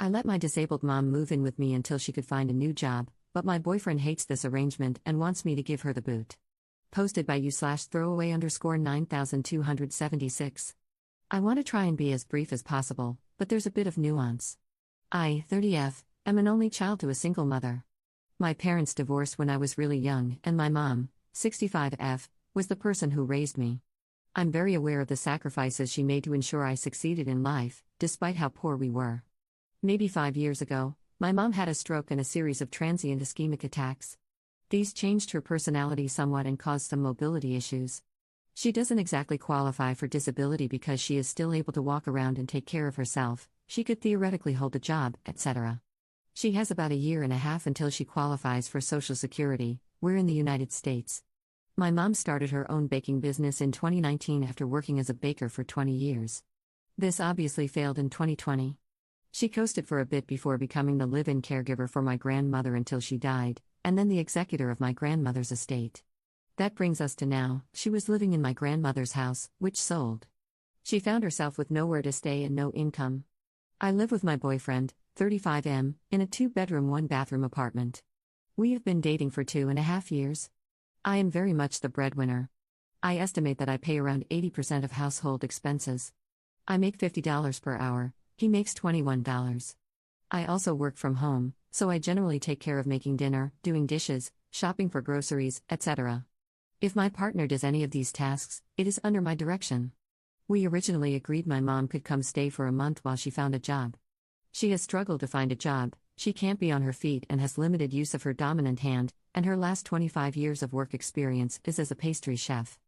I let my disabled mom move in with me until she could find a new job, but my boyfriend hates this arrangement and wants me to give her the boot. Posted by you/throwaway_9276. I want to try and be as brief as possible, but there's a bit of nuance. I, 30F, am an only child to a single mother. My parents divorced when I was really young, and my mom, 65F, was the person who raised me. I'm very aware of the sacrifices she made to ensure I succeeded in life, despite how poor we were. Maybe 5 years ago, my mom had a stroke and a series of transient ischemic attacks. These changed her personality somewhat and caused some mobility issues. She doesn't exactly qualify for disability because she is still able to walk around and take care of herself, she could theoretically hold a job, etc. She has about a year and a half until she qualifies for Social Security. We're in the United States. My mom started her own baking business in 2019 after working as a baker for 20 years. This obviously failed in 2020. She coasted for a bit before becoming the live-in caregiver for my grandmother until she died, and then the executor of my grandmother's estate. That brings us to now. She was living in my grandmother's house, which sold. She found herself with nowhere to stay and no income. I live with my boyfriend, 35M, in a 2-bedroom 1-bathroom apartment. We have been dating for 2.5 years. I am very much the breadwinner. I estimate that I pay around 80% of household expenses. I make $50 per hour, he makes $21. I also work from home, so I generally take care of making dinner, doing dishes, shopping for groceries, etc. If my partner does any of these tasks, it is under my direction. We originally agreed my mom could come stay for a month while she found a job. She has struggled to find a job, she can't be on her feet and has limited use of her dominant hand, and her last 25 years of work experience is as a pastry chef.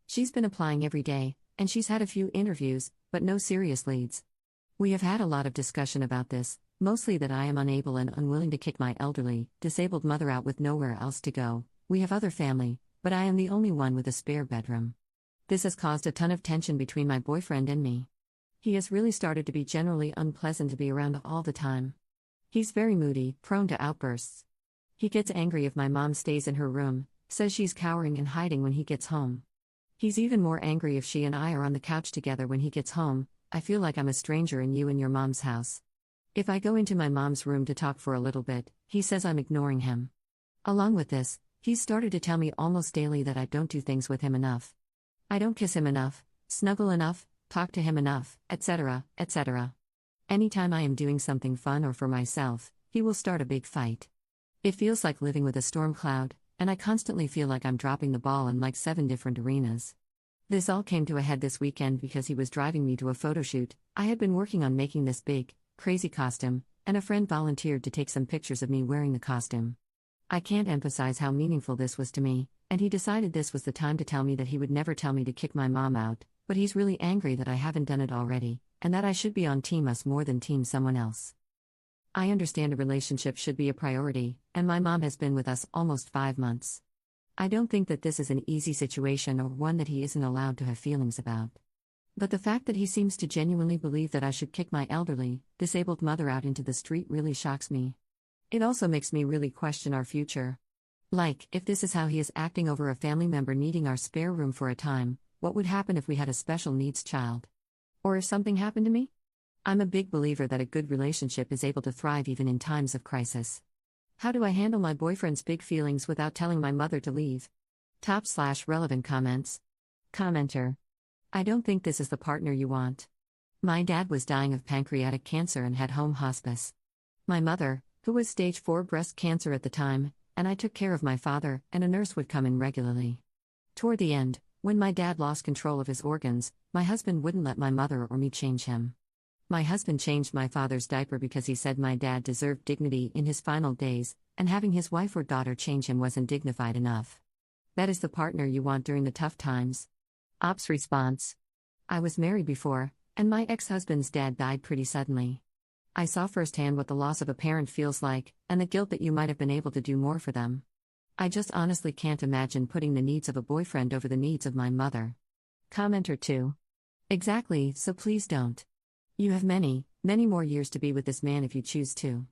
She's been applying every day, and she's had a few interviews, but no serious leads. We have had a lot of discussion about this, mostly that I am unable and unwilling to kick my elderly, disabled mother out with nowhere else to go. We have other family, but I am the only one with a spare bedroom. This has caused a ton of tension between my boyfriend and me. He has really started to be generally unpleasant to be around all the time. He's very moody, prone to outbursts. He gets angry if my mom stays in her room, says she's cowering and hiding when he gets home. He's even more angry if she and I are on the couch together when he gets home. I feel like I'm a stranger in you and your mom's house. If I go into my mom's room to talk for a little bit, he says I'm ignoring him. Along with this, he's started to tell me almost daily that I don't do things with him enough. I don't kiss him enough, snuggle enough, talk to him enough, etc., etc. Anytime I am doing something fun or for myself, he will start a big fight. It feels like living with a storm cloud, and I constantly feel like I'm dropping the ball in like 7 different arenas. This all came to a head this weekend because he was driving me to a photo shoot. I had been working on making this big, crazy costume, and a friend volunteered to take some pictures of me wearing the costume. I can't emphasize how meaningful this was to me, and he decided this was the time to tell me that he would never tell me to kick my mom out, but he's really angry that I haven't done it already, and that I should be on team us more than team someone else. I understand a relationship should be a priority, and my mom has been with us almost 5 months. I don't think that this is an easy situation or one that he isn't allowed to have feelings about. But the fact that he seems to genuinely believe that I should kick my elderly, disabled mother out into the street really shocks me. It also makes me really question our future. Like, if this is how he is acting over a family member needing our spare room for a time, what would happen if we had a special needs child? Or if something happened to me? I'm a big believer that a good relationship is able to thrive even in times of crisis. How do I handle my boyfriend's big feelings without telling my mother to leave? /relevant comments. Commenter. I don't think this is the partner you want. My dad was dying of pancreatic cancer and had home hospice. My mother, who was stage 4 breast cancer at the time, and I took care of my father, and a nurse would come in regularly. Toward the end, when my dad lost control of his organs, my husband wouldn't let my mother or me change him. My husband changed my father's diaper because he said my dad deserved dignity in his final days, and having his wife or daughter change him wasn't dignified enough. That is the partner you want during the tough times. Ops response. I was married before, and my ex-husband's dad died pretty suddenly. I saw firsthand what the loss of a parent feels like, and the guilt that you might have been able to do more for them. I just honestly can't imagine putting the needs of a boyfriend over the needs of my mother. Commenter 2. Exactly, so please don't. You have many, many more years to be with this man if you choose to.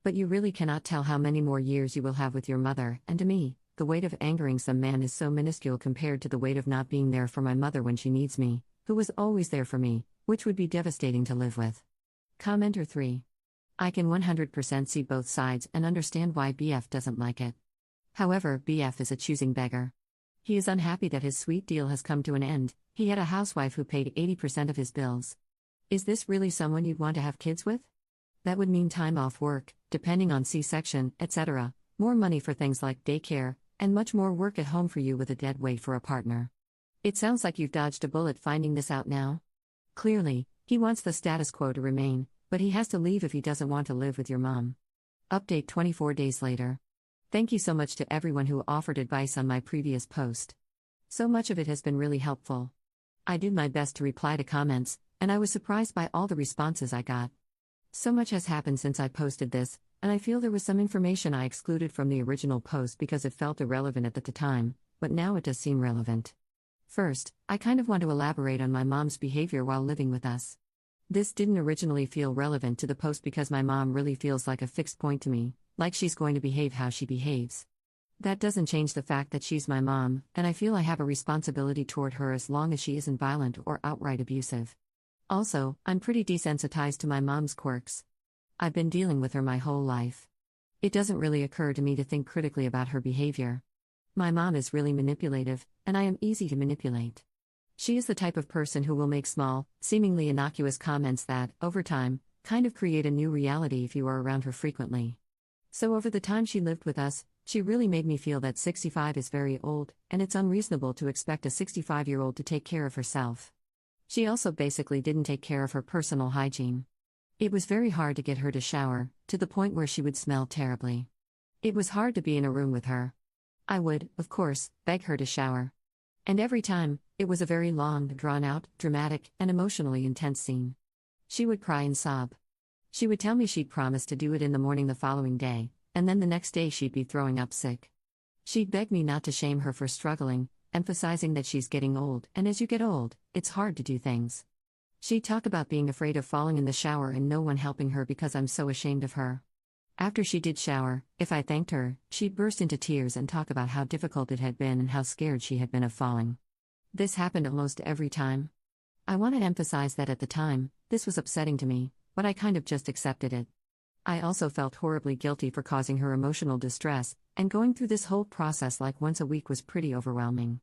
But you really cannot tell how many more years you will have with your mother, and to me, the weight of angering some man is so minuscule compared to the weight of not being there for my mother when she needs me, who was always there for me, which would be devastating to live with. Commenter 3. I can 100% see both sides and understand why BF doesn't like it. However, BF is a choosing beggar. He is unhappy that his sweet deal has come to an end. He had a housewife who paid 80% of his bills. Is this really someone you'd want to have kids with? That would mean time off work, depending on C-section, etc., more money for things like daycare, and much more work at home for you with a dead weight for a partner. It sounds like you've dodged a bullet finding this out now. Clearly, he wants the status quo to remain, but he has to leave if he doesn't want to live with your mom. Update 24 days later. Thank you so much to everyone who offered advice on my previous post. So much of it has been really helpful. I did my best to reply to comments, and I was surprised by all the responses I got. So much has happened since I posted this, and I feel there was some information I excluded from the original post because it felt irrelevant at the time, but now it does seem relevant. First, I kind of want to elaborate on my mom's behavior while living with us. This didn't originally feel relevant to the post because my mom really feels like a fixed point to me, like she's going to behave how she behaves. That doesn't change the fact that she's my mom, and I feel I have a responsibility toward her as long as she isn't violent or outright abusive. Also, I'm pretty desensitized to my mom's quirks. I've been dealing with her my whole life. It doesn't really occur to me to think critically about her behavior. My mom is really manipulative, and I am easy to manipulate. She is the type of person who will make small, seemingly innocuous comments that, over time, kind of create a new reality if you are around her frequently. So over the time she lived with us, she really made me feel that 65 is very old, and it's unreasonable to expect a 65-year-old to take care of herself. She also basically didn't take care of her personal hygiene. It was very hard to get her to shower, to the point where she would smell terribly. It was hard to be in a room with her. I would, of course, beg her to shower. And every time, it was a very long, drawn-out, dramatic, and emotionally intense scene. She would cry and sob. She would tell me she'd promised to do it in the morning the following day, and then the next day she'd be throwing up sick. She'd beg me not to shame her for struggling, emphasizing that she's getting old, and as you get old, it's hard to do things. She'd talk about being afraid of falling in the shower and no one helping her because I'm so ashamed of her. After she did shower, if I thanked her, she'd burst into tears and talk about how difficult it had been and how scared she had been of falling. This happened almost every time. I want to emphasize that at the time, this was upsetting to me, but I kind of just accepted it. I also felt horribly guilty for causing her emotional distress, and going through this whole process like once a week was pretty overwhelming.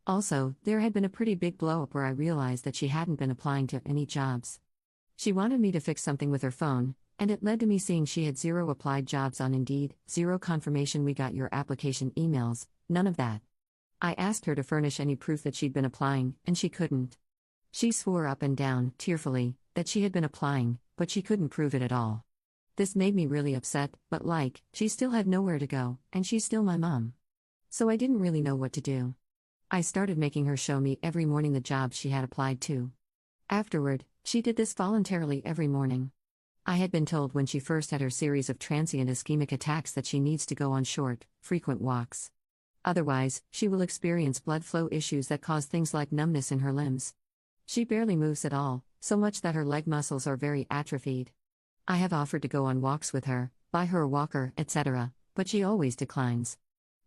Also, there had been a pretty big blow-up where I realized that she hadn't been applying to any jobs. She wanted me to fix something with her phone, and it led to me seeing she had 0 applied jobs on Indeed, 0 confirmation we got your application emails, none of that. I asked her to furnish any proof that she'd been applying, and she couldn't. She swore up and down, tearfully, that she had been applying, but she couldn't prove it at all. This made me really upset, but she still had nowhere to go, and she's still my mom. So I didn't really know what to do. I started making her show me every morning the jobs she had applied to. Afterward, she did this voluntarily every morning. I had been told when she first had her series of transient ischemic attacks that she needs to go on short, frequent walks. Otherwise, she will experience blood flow issues that cause things like numbness in her limbs. She barely moves at all, so much that her leg muscles are very atrophied. I have offered to go on walks with her, buy her a walker, etc., but she always declines.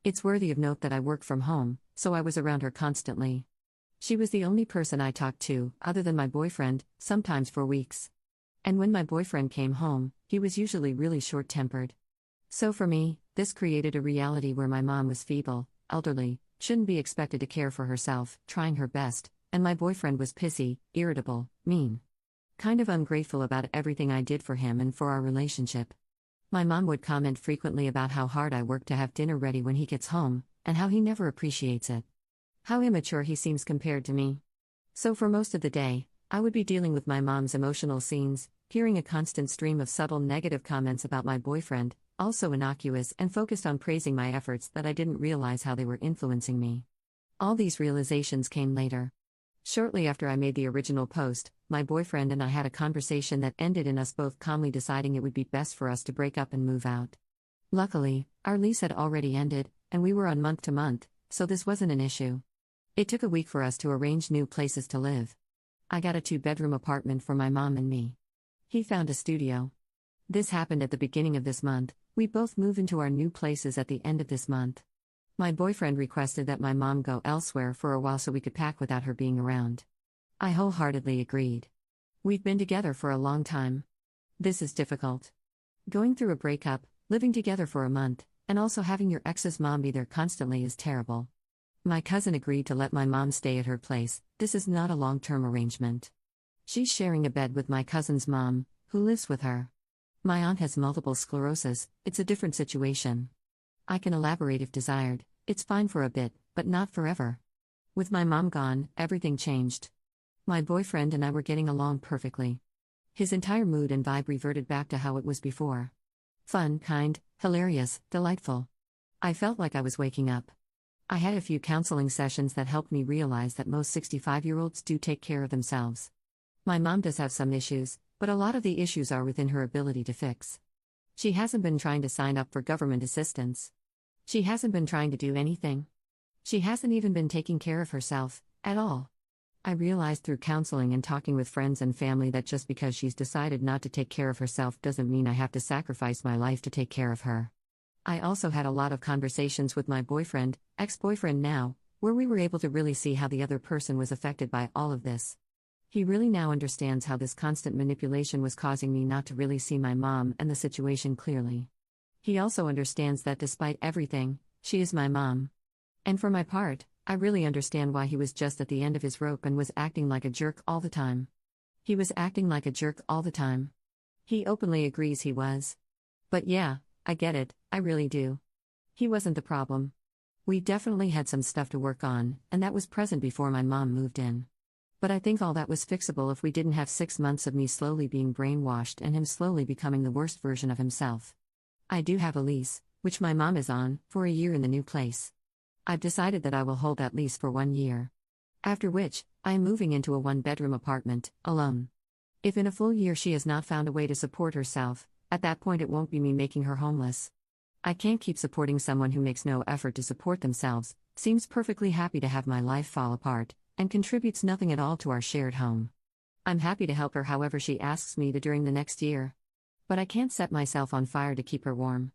It's worthy of note that I work from home, so I was around her constantly. She was the only person I talked to, other than my boyfriend, sometimes for weeks. And when my boyfriend came home, he was usually really short-tempered. So for me, this created a reality where my mom was feeble, elderly, shouldn't be expected to care for herself, trying her best, and my boyfriend was pissy, irritable, mean. Kind of ungrateful about everything I did for him and for our relationship. My mom would comment frequently about how hard I work to have dinner ready when he gets home, and how he never appreciates it. How immature he seems compared to me. So for most of the day, I would be dealing with my mom's emotional scenes, hearing a constant stream of subtle negative comments about my boyfriend, also innocuous and focused on praising my efforts that I didn't realize how they were influencing me. All these realizations came later. Shortly after I made the original post, my boyfriend and I had a conversation that ended in us both calmly deciding it would be best for us to break up and move out. Luckily, our lease had already ended, and we were on month to month, so this wasn't an issue. It took a week for us to arrange new places to live. I got a 2-bedroom apartment for my mom and me. He found a studio. This happened at the beginning of this month. We both move into our new places at the end of this month. My boyfriend requested that my mom go elsewhere for a while so we could pack without her being around. I wholeheartedly agreed. We've been together for a long time. This is difficult. Going through a breakup, living together for a month, and also having your ex's mom be there constantly is terrible. My cousin agreed to let my mom stay at her place. This is not a long-term arrangement. She's sharing a bed with my cousin's mom, who lives with her. My aunt has multiple sclerosis. It's a different situation. I can elaborate if desired. It's fine for a bit, but not forever. With my mom gone, everything changed. My boyfriend and I were getting along perfectly. His entire mood and vibe reverted back to how it was before. Fun, kind, hilarious, delightful. I felt like I was waking up. I had a few counseling sessions that helped me realize that most 65-year-olds do take care of themselves. My mom does have some issues, but a lot of the issues are within her ability to fix. She hasn't been trying to sign up for government assistance. She hasn't been trying to do anything. She hasn't even been taking care of herself, at all. I realized through counseling and talking with friends and family that just because she's decided not to take care of herself doesn't mean I have to sacrifice my life to take care of her. I also had a lot of conversations with my boyfriend, ex-boyfriend now, where we were able to really see how the other person was affected by all of this. He really now understands how this constant manipulation was causing me not to really see my mom and the situation clearly. He also understands that despite everything, she is my mom. And for my part, I really understand why he was just at the end of his rope and was acting like a jerk all the time. He was acting like a jerk all the time. He openly agrees he was. But yeah, I get it, I really do. He wasn't the problem. We definitely had some stuff to work on, and that was present before my mom moved in. But I think all that was fixable if we didn't have 6 months of me slowly being brainwashed and him slowly becoming the worst version of himself. I do have a lease, which my mom is on, for a year in the new place. I've decided that I will hold that lease for 1 year. After which, I am moving into a 1-bedroom apartment, alone. If in a full year she has not found a way to support herself, at that point it won't be me making her homeless. I can't keep supporting someone who makes no effort to support themselves, seems perfectly happy to have my life fall apart, and contributes nothing at all to our shared home. I'm happy to help her however she asks me to during the next year. But I can't set myself on fire to keep her warm.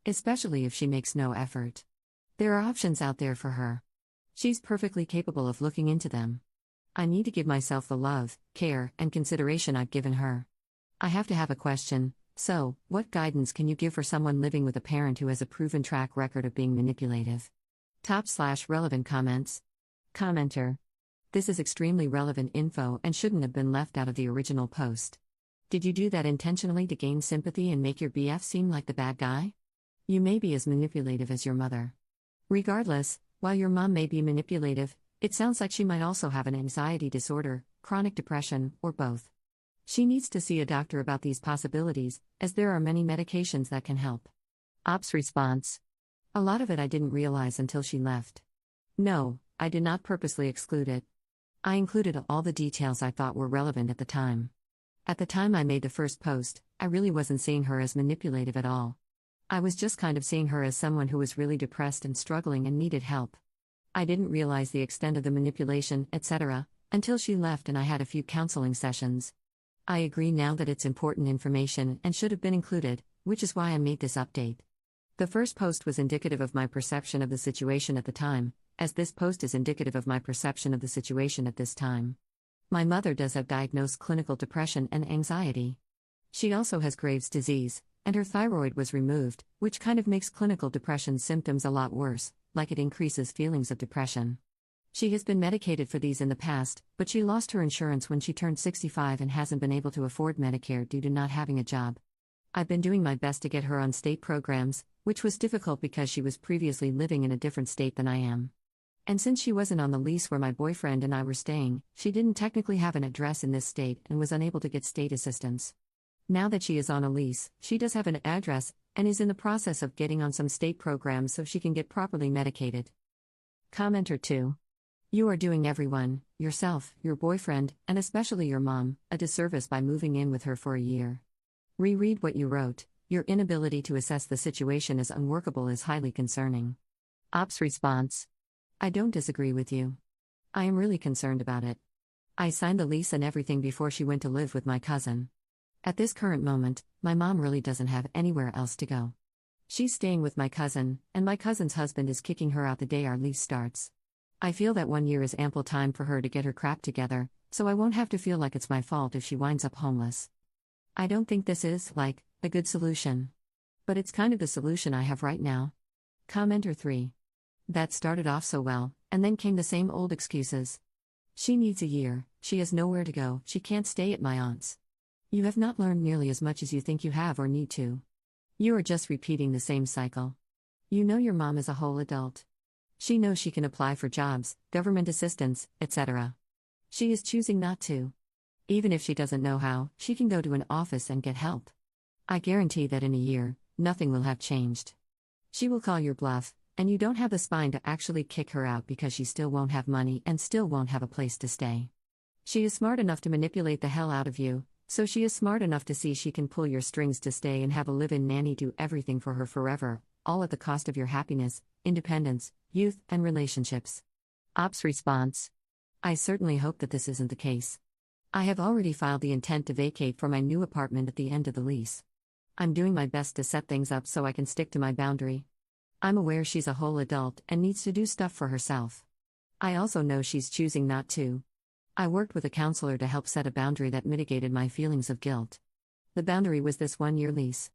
Especially if she makes no effort. There are options out there for her. She's perfectly capable of looking into them. I need to give myself the love, care, and consideration I've given her. I have to have a question. So, what guidance can you give for someone living with a parent who has a proven track record of being manipulative? /relevant comments. Commenter. This is extremely relevant info and shouldn't have been left out of the original post. Did you do that intentionally to gain sympathy and make your BF seem like the bad guy? You may be as manipulative as your mother. Regardless, while your mom may be manipulative, it sounds like she might also have an anxiety disorder, chronic depression, or both. She needs to see a doctor about these possibilities, as there are many medications that can help. Ops response. A lot of it I didn't realize until she left. No, I did not purposely exclude it. I included all the details I thought were relevant at the time. At the time I made the first post, I really wasn't seeing her as manipulative at all. I was just kind of seeing her as someone who was really depressed and struggling and needed help. I didn't realize the extent of the manipulation, etc., until she left and I had a few counseling sessions. I agree now that it's important information and should have been included, which is why I made this update. The first post was indicative of my perception of the situation at the time, as this post is indicative of my perception of the situation at this time. My mother does have diagnosed clinical depression and anxiety. She also has Graves' disease, and her thyroid was removed, which kind of makes clinical depression symptoms a lot worse, like it increases feelings of depression. She has been medicated for these in the past, but she lost her insurance when she turned 65 and hasn't been able to afford Medicare due to not having a job. I've been doing my best to get her on state programs, which was difficult because she was previously living in a different state than I am. And since she wasn't on the lease where my boyfriend and I were staying, she didn't technically have an address in this state and was unable to get state assistance. Now that she is on a lease, she does have an address, and is in the process of getting on some state programs so she can get properly medicated. Commenter 2. You are doing everyone, yourself, your boyfriend, and especially your mom, a disservice by moving in with her for a year. Reread what you wrote. Your inability to assess the situation as unworkable is highly concerning. Ops response. I don't disagree with you. I am really concerned about it. I signed the lease and everything before she went to live with my cousin. At this current moment, my mom really doesn't have anywhere else to go. She's staying with my cousin, and my cousin's husband is kicking her out the day our lease starts. I feel that 1 year is ample time for her to get her crap together, so I won't have to feel like it's my fault if she winds up homeless. I don't think this is, A good solution. But it's kind of the solution I have right now. Commenter 3. That started off so well, and then came the same old excuses. She needs a year, she has nowhere to go, she can't stay at my aunt's. You have not learned nearly as much as you think you have or need to. You are just repeating the same cycle. You know your mom is a whole adult. She knows she can apply for jobs, government assistance, etc. She is choosing not to. Even if she doesn't know how, she can go to an office and get help. I guarantee that in a year, nothing will have changed. She will call your bluff, and you don't have the spine to actually kick her out because she still won't have money and still won't have a place to stay. She is smart enough to manipulate the hell out of you, so she is smart enough to see she can pull your strings to stay and have a live-in nanny do everything for her forever, all at the cost of your happiness, independence, youth, and relationships. Ops response. I certainly hope that this isn't the case. I have already filed the intent to vacate for my new apartment at the end of the lease. I'm doing my best to set things up so I can stick to my boundary. I'm aware she's a whole adult and needs to do stuff for herself. I also know she's choosing not to. I worked with a counselor to help set a boundary that mitigated my feelings of guilt. The boundary was this 1-year lease.